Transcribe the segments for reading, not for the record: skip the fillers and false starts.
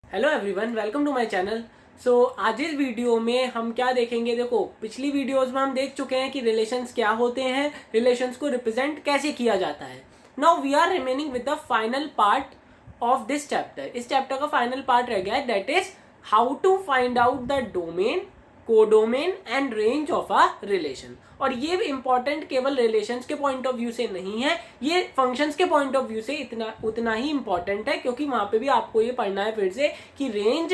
Hello everyone, welcome to my channel. आज इस video में हम क्या देखेंगे। देखो, पिछली वीडियोस में हम देख चुके हैं कि रिलेशंस क्या होते हैं, रिलेशंस को रिप्रेजेंट कैसे किया जाता है। Now we are remaining with the final part of this chapter. इस चैप्टर का फाइनल पार्ट रह गया है, that is how to find out the domain, codomain and range of a relation. और ये इंपॉर्टेंट केवल रिलेशंस के पॉइंट ऑफ व्यू से नहीं है, ये फंक्शंस के पॉइंट ऑफ व्यू से उतना ही इंपॉर्टेंट है, क्योंकि वहां पे भी आपको ये पढ़ना है फिर से कि रेंज,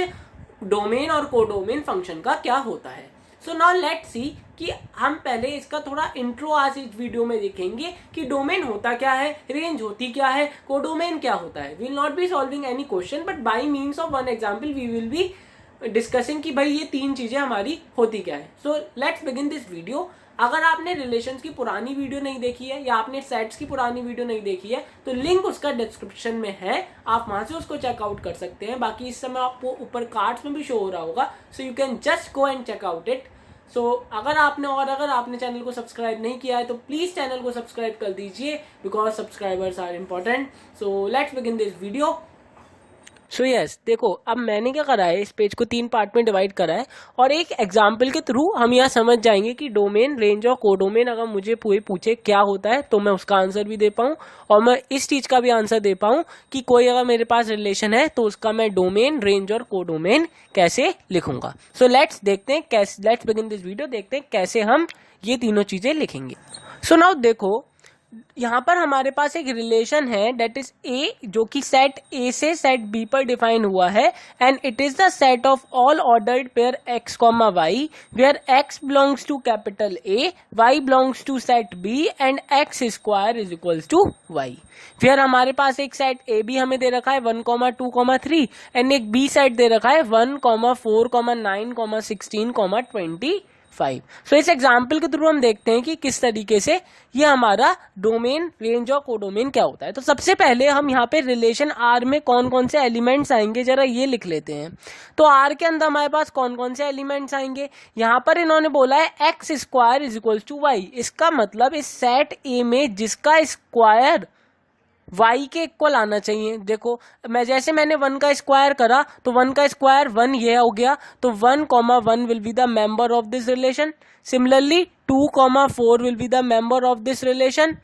डोमेन और कोडोमेन फंक्शन का क्या होता है। सो नाउ लेट्स सी कि हम पहले इसका थोड़ा इंट्रो आज इस वीडियो में देखेंगे कि डोमेन होता क्या है, रेंज होती क्या है, कोडोमेन क्या होता है। We will not be solving any question, but by means of one example we will be discussing कि भाई ये तीन चीजें हमारी होती क्या है। So let's begin this video. अगर आपने रिलेशंस की पुरानी वीडियो नहीं देखी है या आपने सेट्स की पुरानी वीडियो नहीं देखी है तो लिंक उसका डिस्क्रिप्शन में है, आप वहां से उसको चेकआउट कर सकते हैं। बाकी इस समय आपको ऊपर कार्ड्स में भी शो हो रहा होगा, so you can just go and check out it. अगर आपने चैनल को सब्सक्राइब नहीं किया है तो प्लीज चैनल को सब्सक्राइब कर दीजिए, because subscribers are important. So let's begin this video. देखो, अब मैंने क्या करा है, इस पेज को तीन पार्ट में डिवाइड करा है और एक एग्जाम्पल के थ्रू हम यहाँ समझ जाएंगे कि डोमेन, रेंज और कोडोमेन अगर मुझे पूछे क्या होता है तो मैं उसका आंसर भी दे पाऊँ और मैं इस चीज का भी आंसर दे पाऊँ कि कोई अगर मेरे पास रिलेशन है तो उसका मैं डोमेन, रेंज और कोडोमेन कैसे लिखूंगा। लेट्स बिगिन दिस वीडियो, देखते हैं कैसे हम ये तीनों चीजें लिखेंगे। नाउ देखो, यहाँ पर हमारे पास एक रिलेशन है डेट इज ए, जो कि सेट ए से सेट बी पर डिफाइन हुआ है, and it is the set of all ordered pair x comma y where x belongs to capital A, y belongs to set B and x square is equals to y. फिर हमारे पास एक set A B हमें दे रखा है 1,2,3 and एक B set दे रखा है 1,4,9,16,25। इस एग्जाम्पल के थ्रू हम देखते हैं कि किस तरीके से ये हमारा डोमेन, रेंज और कोडोमेन क्या होता है। तो सबसे पहले हम यहाँ पे रिलेशन आर में कौन कौन से एलिमेंट्स आएंगे जरा ये लिख लेते हैं। तो आर के अंदर हमारे पास कौन कौन से एलिमेंट्स आएंगे, यहाँ पर इन्होंने बोला है x square is equal to y. इसका मतलब इस सेट ए में जिसका स्क्वायर y के इक्वल आना चाहिए। देखो, मैंने 1 का स्क्वायर करा तो 1 का स्क्वायर 1 ये हो गया, तो 1,1 will be the member of this relation. Similarly 2,4 will be the member of this relation.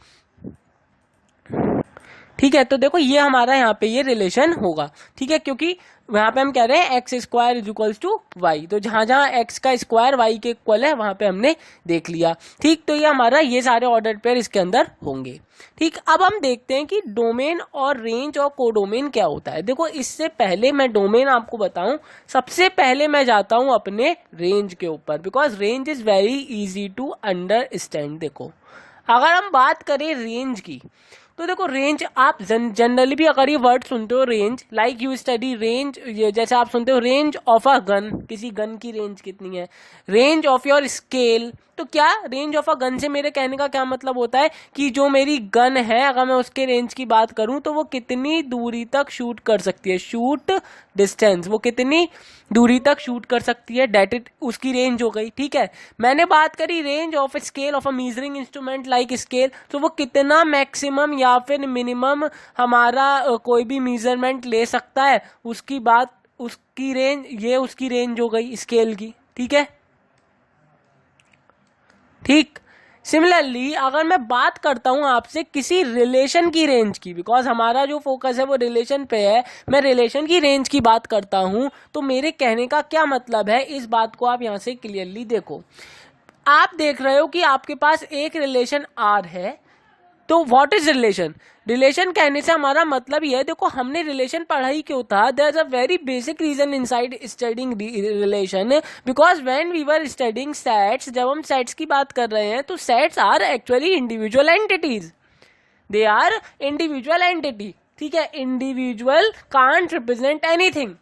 ठीक है, तो देखो ये हमारा यहाँ पे ये रिलेशन होगा। ठीक है, क्योंकि यहाँ पे हम कह रहे हैं x square is equals to y, तो जहां जहां एक्स का स्क्वायर वाई के इक्वल है वहां पे हमने देख लिया। ठीक, तो ये हमारा ये सारे ऑर्डर पेयर इसके अंदर होंगे। ठीक, अब हम देखते हैं कि डोमेन और रेंज और कोडोमेन क्या होता है। देखो, इससे पहले मैं डोमेन आपको बताऊं, सबसे पहले मैं जाता हूं अपने रेंज के ऊपर, because range is very easy to understand. देखो, अगर हम बात करें रेंज की तो देखो, रेंज आप जनरली भी अगर ये वर्ड सुनते हो, range, like you study range, जैसे आप सुनते हो रेंज ऑफ अ गन, किसी गन की रेंज कितनी है, रेंज ऑफ योर स्केल। तो क्या रेंज ऑफ अ गन से मेरे कहने का क्या मतलब होता है कि जो मेरी गन है अगर मैं उसके रेंज की बात करूं तो वो कितनी दूरी तक शूट कर सकती है, शूट डिस्टेंस, वो कितनी दूरी तक शूट कर सकती है, डेट इट उसकी रेंज हो गई। ठीक है, मैंने बात करी range of scale of a measuring instrument like scale, तो वो कितना मैक्सिमम या फिर मिनिमम हमारा कोई भी मेजरमेंट ले सकता है, उसकी बात, उसकी रेंज, ये उसकी रेंज हो गई स्केल की। ठीक है, ठीक। सिमिलरली अगर मैं बात करता हूं आपसे किसी रिलेशन की रेंज की, बिकॉज हमारा जो फोकस है वो रिलेशन पे है, मैं रिलेशन की रेंज की बात करता हूं, तो मेरे कहने का क्या मतलब है, इस बात को आप यहां से क्लियरली देखो। आप देख रहे हो कि आपके पास एक रिलेशन आर है, तो व्हाट इज रिलेशन? रिलेशन कहने से हमारा मतलब ये है, देखो हमने रिलेशन पढ़ा ही क्यों था, there is a very basic reason inside studying relation, because when we were studying sets, जब हम सेट्स की बात कर रहे हैं तो sets are actually individual entities, they are individual entity. ठीक है, individual can't represent anything,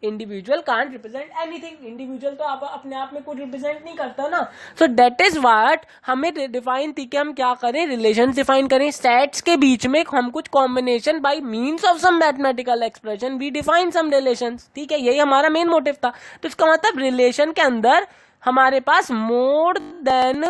individual can't represent anything, individual तो आप अपने आप में कुछ रिप्रेजेंट नहीं करता ना। सो दैट इज व्हाट हमें डिफाइन थी कि हम क्या करें, रिलेशन डिफाइन करें, सेट्स के बीच में हम कुछ combination by means of some mathematical expression we define some relations. ठीक है, यही हमारा मेन मोटिव था। तो इसका मतलब रिलेशन के अंदर हमारे पास मोर देन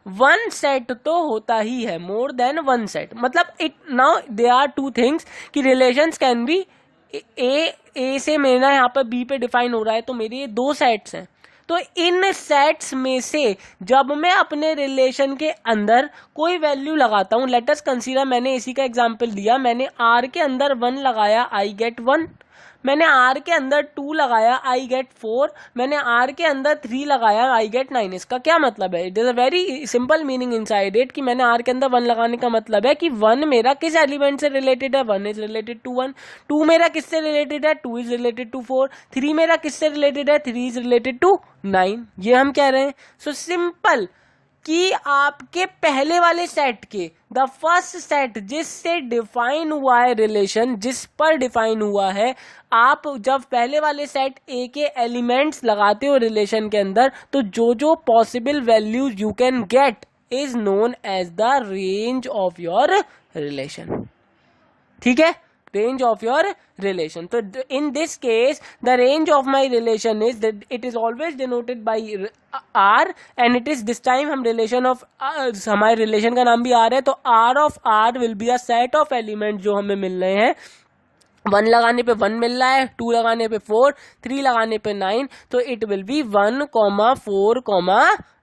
वन सेट तो होता ही है, मोर देन वन सेट। मतलब it now they are two things कि रिलेशंस कैन बी ए से मेरा यहाँ पर बी पे डिफाइन हो रहा है, तो मेरे ये दो सेट्स हैं। तो इन सेट्स में से जब मैं अपने रिलेशन के अंदर कोई वैल्यू लगाता हूं, लेट अस कंसीडर, मैंने इसी का एग्जांपल दिया, मैंने आर के अंदर 1 लगाया, आई गेट 1। मैंने आर के अंदर 2 लगाया, आई गेट 4। मैंने आर के अंदर 3 लगाया, आई गेट 9। इसका क्या मतलब है? It is a very simple meaning inside it कि मैंने आर के अंदर 1 लगाने का मतलब है कि 1 मेरा किस एलिमेंट से रिलेटेड है, 1 इज रिलेटेड टू 1। 2 मेरा किससे रिलेटेड है, 2 इज रिलेटेड टू 4। 3 मेरा किससे रिलेटेड है, 3 इज रिलेटेड टू 9। ये हम कह रहे हैं। सो सिंपल कि आपके पहले वाले सेट के द फर्स्ट सेट जिससे डिफाइन हुआ है रिलेशन, जिस पर डिफाइन हुआ है, आप जब पहले वाले सेट ए के एलिमेंट्स लगाते हो रिलेशन के अंदर, तो जो जो possible values you can get is known as the range of your relation. ठीक है, range of your relation. So in this case the range of my relation is that it is always denoted by r, and it is this time हम relation of हमारे relation का नाम भी r है, तो r of r will be a set of elements जो हमें मिल रहे हैं। 1 लगाने पे 1 मिल रहा है, 2 लगाने पे 4, 3 लगाने पे 9, तो इट विल बी 1, 4,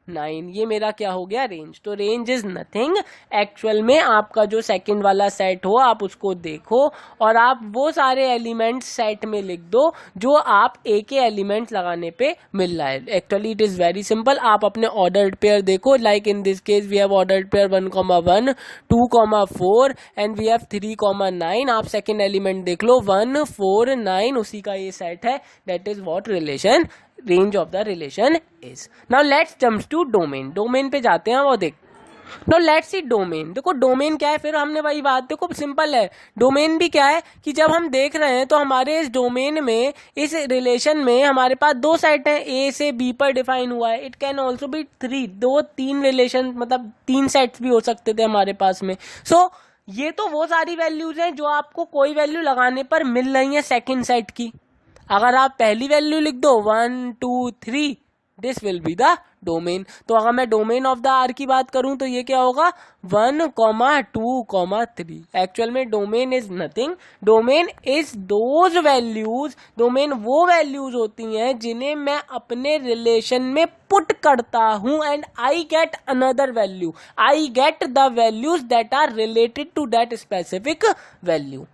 9। ये मेरा क्या हो गया, रेंज। तो रेंज इज नथिंग, एक्चुअल में आपका जो सेकंड वाला सेट हो आप उसको देखो और आप वो सारे एलिमेंट्स सेट में लिख दो जो आप ए के एलिमेंट्स लगाने पे मिल रहा है। Actually it is very simple. आप अपने ऑर्डर्ड पेयर देखो, like in this case we have ordered pair 1, 1, 2, 4 and we have 3, 9। आप सेकंड एलिमेंट देख लो, 1, 4, 9, उसी का ये सेट है। That is what relation, range of the relation is. Now let's jump to domain. Domain पे जाते हैं वो देख। Now let's see domain. देखो डोमेन क्या है, फिर हमने वही बात, देखो सिंपल है। डोमेन भी क्या है कि जब हम देख रहे हैं तो हमारे इस डोमेन में, इस रिलेशन में हमारे पास दो सेट हैं, ए से बी पर डिफाइन हुआ है। It can also be 3 relation, मतलब 3 सेट्स भी हो सकते थे हमारे पास में। सो ये तो वो सारी वैल्यूज हैं जो आपको कोई वैल्यू लगाने पर मिल रही है सेकेंड सेट की। अगर आप पहली वैल्यू लिख दो 1, 2, 3, this will be the domain. तो अगर मैं डोमेन ऑफ द आर की बात करूं तो ये क्या होगा, 1, 2, 3। एक्चुअल में domain is nothing, domain is those values, domain वो वैल्यूज होती हैं जिन्हें मैं अपने रिलेशन में पुट करता हूं and I get another value, I get the values that are related to that specific value.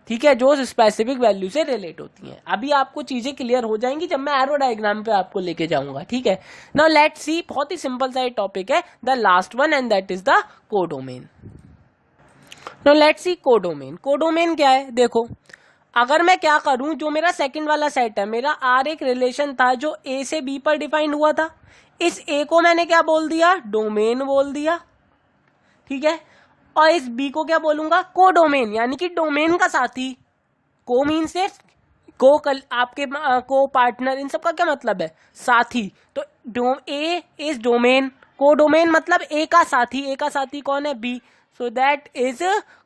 ठीक है, जो स्पेसिफिक वैल्यू से रिलेट होती हैं। अभी आपको चीजें क्लियर हो जाएंगी जब मैं एरो डायग्राम पे आपको लेके जाऊंगा। ठीक है, नाउ लेट्स सी, बहुत ही सिंपल सा टॉपिक है, the last one and that is the codomain. Now let's C codomain. Codomain क्या है, देखो अगर मैं क्या करूं, जो मेरा सेकंड वाला सेट है, मेरा आर एक रिलेशन था जो ए से बी पर डिफाइन हुआ था। इस ए को मैंने क्या बोल दिया, डोमेन बोल दिया। ठीक है, और इस बी को क्या बोलूंगा, कोडोमेन, यानी कि डोमेन का साथी। को मीन से को, आपके को पार्टनर, इन सब का क्या मतलब है, साथी। तो ए इज डोमेन, कोडोमेन मतलब ए का साथी। ए का साथी कौन है, बी, सो दैट इज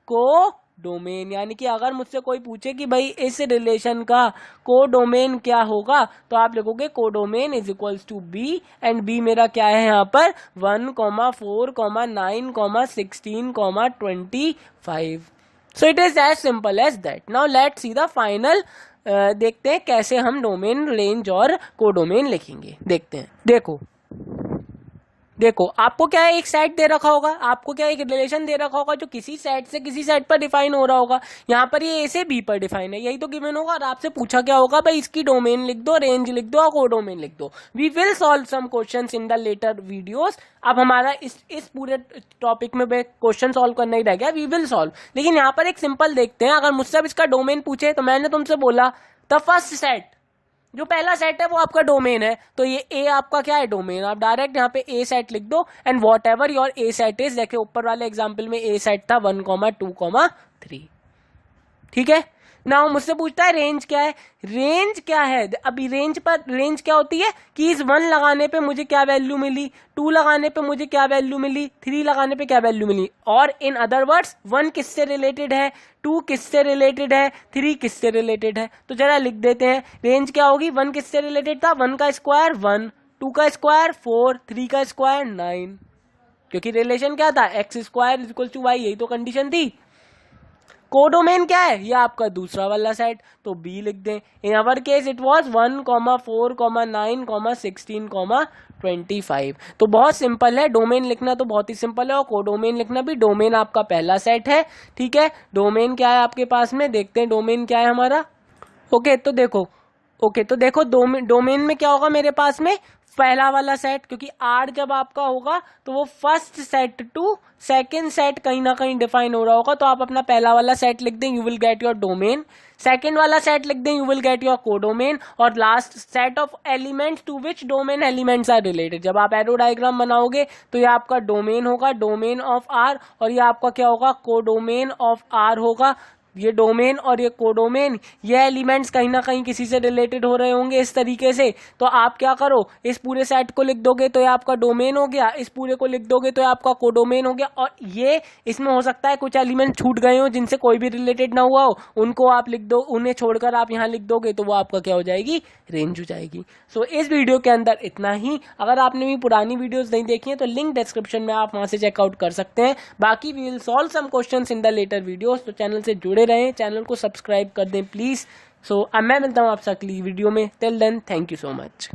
को डोमेन। यानी कि अगर मुझसे कोई पूछे कि भाई इस रिलेशन का कोडोमेन क्या होगा, तो आप लिखोगे codomain is equals to B, and B मेरा क्या है यहाँ पर 1, 4, 9, 16, 25। So it is as simple as that. Now let's see the final. देखते हैं कैसे हम डोमेन, रेंज और कोडोमेन लिखेंगे। देखते हैं। देखो आपको क्या है, एक सेट दे रखा होगा, आपको क्या एक रिलेशन दे रखा होगा जो किसी सेट से किसी सेट पर डिफाइन हो रहा होगा। यहाँ पर ये ए से बी पर डिफाइन है, यही तो गिवन होगा। और आपसे पूछा क्या होगा, भाई इसकी डोमेन लिख दो, रेंज लिख दो और कोडोमेन लिख दो। We will solve some questions in the later videos. अब हमारा इस पूरे टॉपिक में क्वेश्चन सॉल्व करना ही रह गया, वी विल सॉल्व। लेकिन यहाँ पर एक सिंपल देखते हैं। अगर मुझसे अब इसका डोमेन पूछे तो मैंने तुमसे बोला द फर्स्ट सेट, जो पहला सेट है वो आपका डोमेन है, तो ये ए आपका क्या है, डोमेन। आप डायरेक्ट यहाँ पे ए सेट लिख दो and what ever your A set is. देखिए ऊपर वाले एग्जाम्पल में ए सेट था 1, 2, 3। ठीक है, नाउ मुझसे पूछता है रेंज क्या है। रेंज क्या है, अभी रेंज क्या होती है कि इस 1 लगाने पे मुझे क्या वैल्यू मिली, 2 लगाने पे मुझे क्या वैल्यू मिली, 3 लगाने पे क्या वैल्यू मिली। और इन अदर वर्ड्स 1 किससे रिलेटेड है, 2 किससे रिलेटेड है, 3 किससे रिलेटेड है। तो जरा लिख देते हैं, रेंज क्या होगी, 1 किससे रिलेटेड था, 1 का स्क्वायर 1, 2 का स्क्वायर 4, 3 का स्क्वायर 9। क्योंकि रिलेशन क्या था, x² = y, यही तो कंडीशन थी। कोडोमेन क्या है, ये आपका दूसरा वाला सेट, तो बी लिख दें। इन अवर केस इट वाज 1, 4, 9, 16, 25। तो बहुत सिंपल है, डोमेन लिखना तो बहुत ही सिंपल है और कोडोमेन लिखना भी। डोमेन आपका पहला सेट है, ठीक है। डोमेन क्या है आपके पास में, देखते हैं डोमेन क्या है हमारा। ओके तो देखो डोमेन में क्या होगा मेरे पास में, पहला वाला सेट, क्योंकि आर जब आपका होगा तो वो first set to second set कहीं ना कहीं डिफाइन हो रहा होगा, तो आप अपना पहला वाला सेट लिख दें, you will get your domain. Second वाला सेट लिख दें, you will get your codomain. और last set of elements to which domain elements are related. जब आप एरो डायग्राम बनाओगे तो ये आपका डोमेन होगा, डोमेन ऑफ आर, और ये आपका क्या होगा, कोडोमेन ऑफ आर होगा। ये डोमेन और ये कोडोमेन, ये एलिमेंट्स कहीं ना कहीं किसी से रिलेटेड हो रहे होंगे इस तरीके से। तो आप क्या करो, इस पूरे सेट को लिख दोगे तो ये आपका डोमेन हो गया, इस पूरे को लिख दोगे तो ये आपका कोडोमेन हो गया। और ये इसमें हो सकता है कुछ एलिमेंट छूट गए हो जिनसे कोई भी रिलेटेड ना हुआ हो, उनको आप लिख दो, उन्हें छोड़कर आप यहाँ लिख दोगे तो वो आपका क्या हो जाएगी, रेंज हो जाएगी। सो इस वीडियो के अंदर इतना ही। अगर आपने भी पुरानी वीडियोस नहीं देखी है तो लिंक डिस्क्रिप्शन में आप वहां से चेकआउट कर सकते हैं। बाकी we will solve some questions in the later videos, तो चैनल से जुड़े रहें, चैनल को सब्सक्राइब कर दें प्लीज। सो अब मैं मिलता हूँ आपसे अगली वीडियो में। Till then thank you so much.